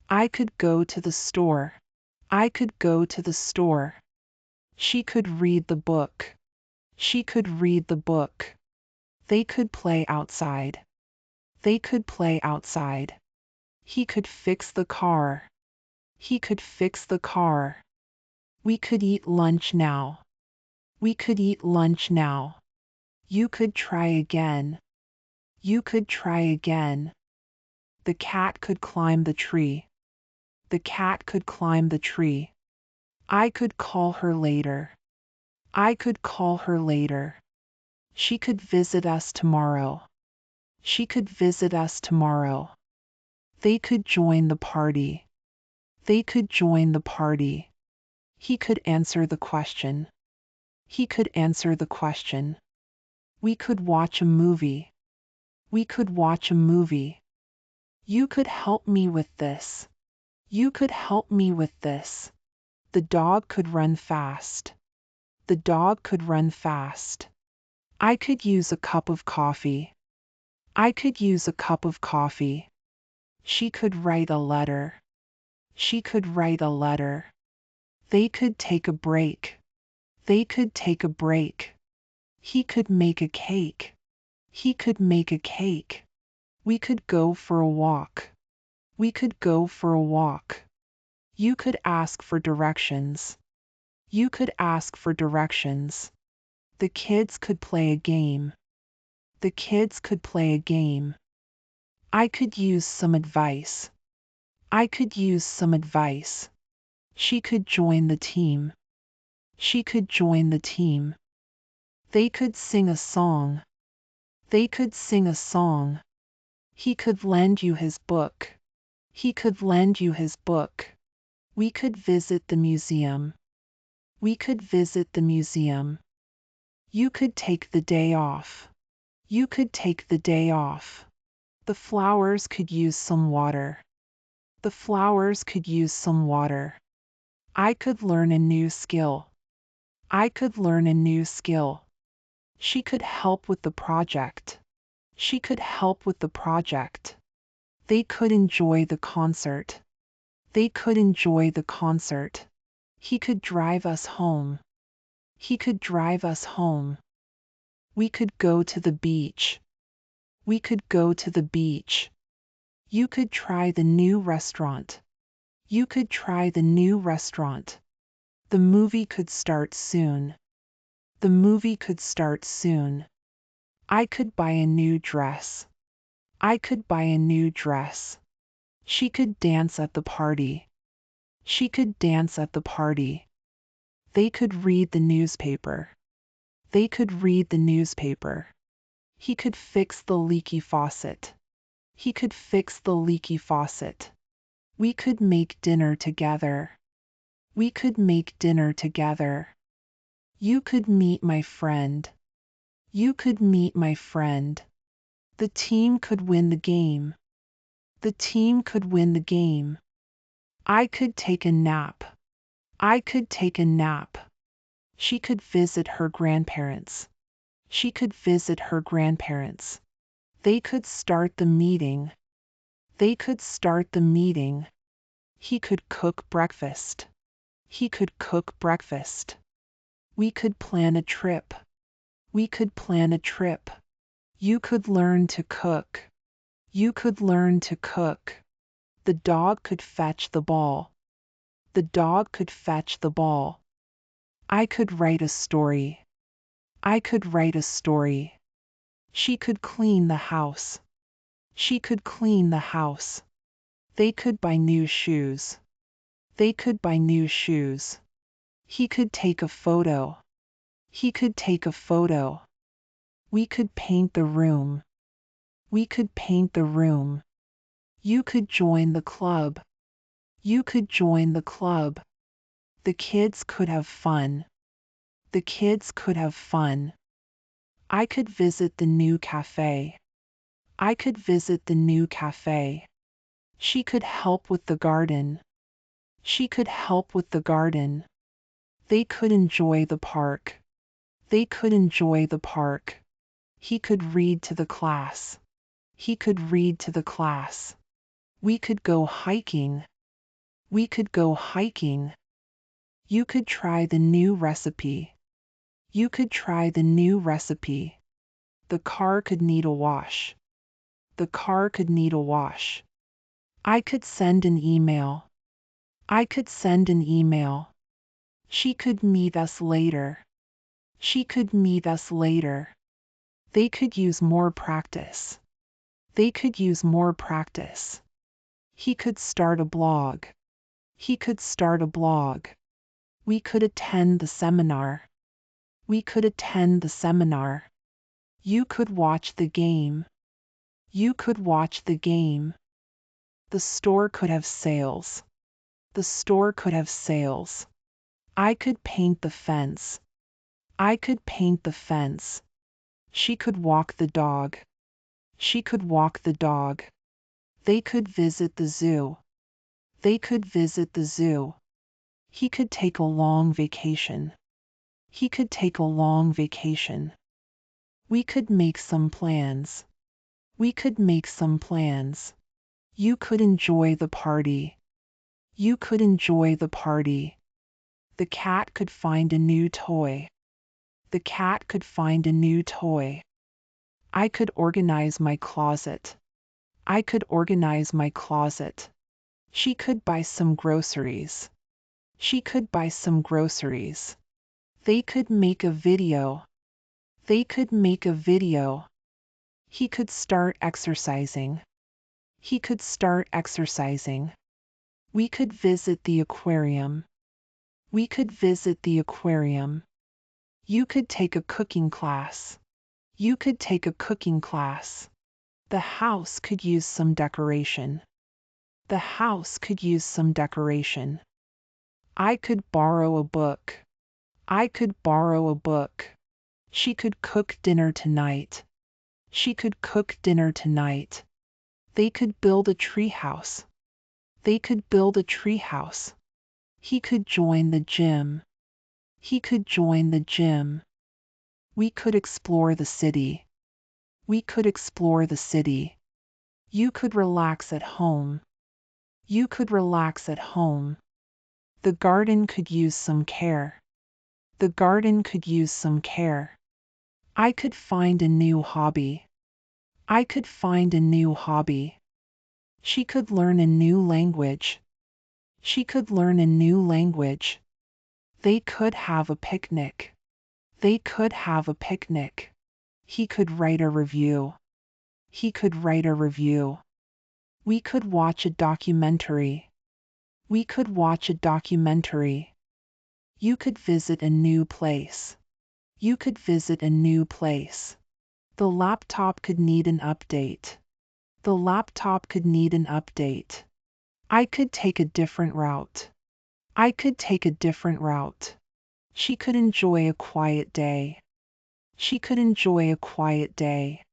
I could go to the store. I could go to the store. She could read the book. She could read the book. They could play outside. They could play outside. He could fix the car. He could fix the car. We could eat lunch now. We could eat lunch now. You could try again. You could try again. The cat could climb the tree. The cat could climb the tree. I could call her later. I could call her later. She could visit us tomorrow. She could visit us tomorrow. They could join the party. They could join the party. He could answer the question. He could answer the question. We could watch a movie. We could watch a movie. You could help me with this. You could help me with this. The dog could run fast. The dog could run fast. I could use a cup of coffee. I could use a cup of coffee. She could write a letter. She could write a letter. They could take a break. They could take a break. He could make a cake. He could make a cake. We could go for a walk. We could go for a walk. You could ask for directions. You could ask for directions. The kids could play a game. The kids could play a game. I could use some advice. I could use some advice. She could join the team. She could join the team. They could sing a song. They could sing a song. He could lend you his book. He could lend you his book. We could visit the museum. We could visit the museum. You could take the day off. You could take the day off. The flowers could use some water. The flowers could use some water. I could learn a new skill. I could learn a new skill. She could help with the project. She could help with the project. They could enjoy the concert. They could enjoy the concert. He could drive us home. He could drive us home. We could go to the beach. We could go to the beach. You could try the new restaurant. You could try the new restaurant. The movie could start soon. The movie could start soon. I could buy a new dress. I could buy a new dress. She could dance at the party. She could dance at the party. They could read the newspaper. They could read the newspaper. He could fix the leaky faucet. He could fix the leaky faucet. We could make dinner together. We could make dinner together. You could meet my friend. You could meet my friend. The team could win the game. The team could win the game. I could take a nap. I could take a nap. She could visit her grandparents. She could visit her grandparents. They could start the meeting. They could start the meeting. He could cook breakfast. He could cook breakfast. We could plan a trip. We could plan a trip. You could learn to cook. You could learn to cook. The dog could fetch the ball. The dog could fetch the ball. I could write a story. I could write a story. She could clean the house. She could clean the house. They could buy new shoes. They could buy new shoes. He could take a photo. He could take a photo. We could paint the room. We could paint the room. You could join the club. You could join the club. The kids could have fun. The kids could have fun. I could visit the new cafe. I could visit the new cafe. She could help with the garden. She could help with the garden. They could enjoy the park. They could enjoy the park. He could read to the class. He could read to the class. We could go hiking. We could go hiking. You could try the new recipe. You could try the new recipe. The car could need a wash. The car could need a wash. I could send an email. I could send an email. She could meet us later. She could meet us later. They could use more practice. They could use more practice. He could start a blog. He could start a blog. We could attend the seminar. We could attend the seminar. You could watch the game. You could watch the game. The store could have sales. The store could have sales. I could paint the fence. I could paint the fence. She could walk the dog. She could walk the dog. They could visit the zoo. They could visit the zoo. He could take a long vacation. He could take a long vacation. We could make some plans. We could make some plans. You could enjoy the party. You could enjoy the party. The cat could find a new toy. The cat could find a new toy. I could organize my closet. I could organize my closet. She could buy some groceries. She could buy some groceries. They could make a video. They could make a video. He could start exercising. He could start exercising. We could visit the aquarium. We could visit the aquarium. You could take a cooking class. You could take a cooking class. The house could use some decoration. The house could use some decoration. I could borrow a book. I could borrow a book. She could cook dinner tonight. She could cook dinner tonight. They could build a tree house. They could build a tree house. He could join the gym. He could join the gym. We could explore the city. We could explore the city. You could relax at home. You could relax at home. The garden could use some care. The garden could use some care. I could find a new hobby. I could find a new hobby. She could learn a new language. She could learn a new language. They could have a picnic. They could have a picnic. He could write a review. He could write a review. We could watch a documentary. We could watch a documentary. You could visit a new place. You could visit a new place. The laptop could need an update. The laptop could need an update. I could take a different route. I could take a different route. She could enjoy a quiet day. She could enjoy a quiet day.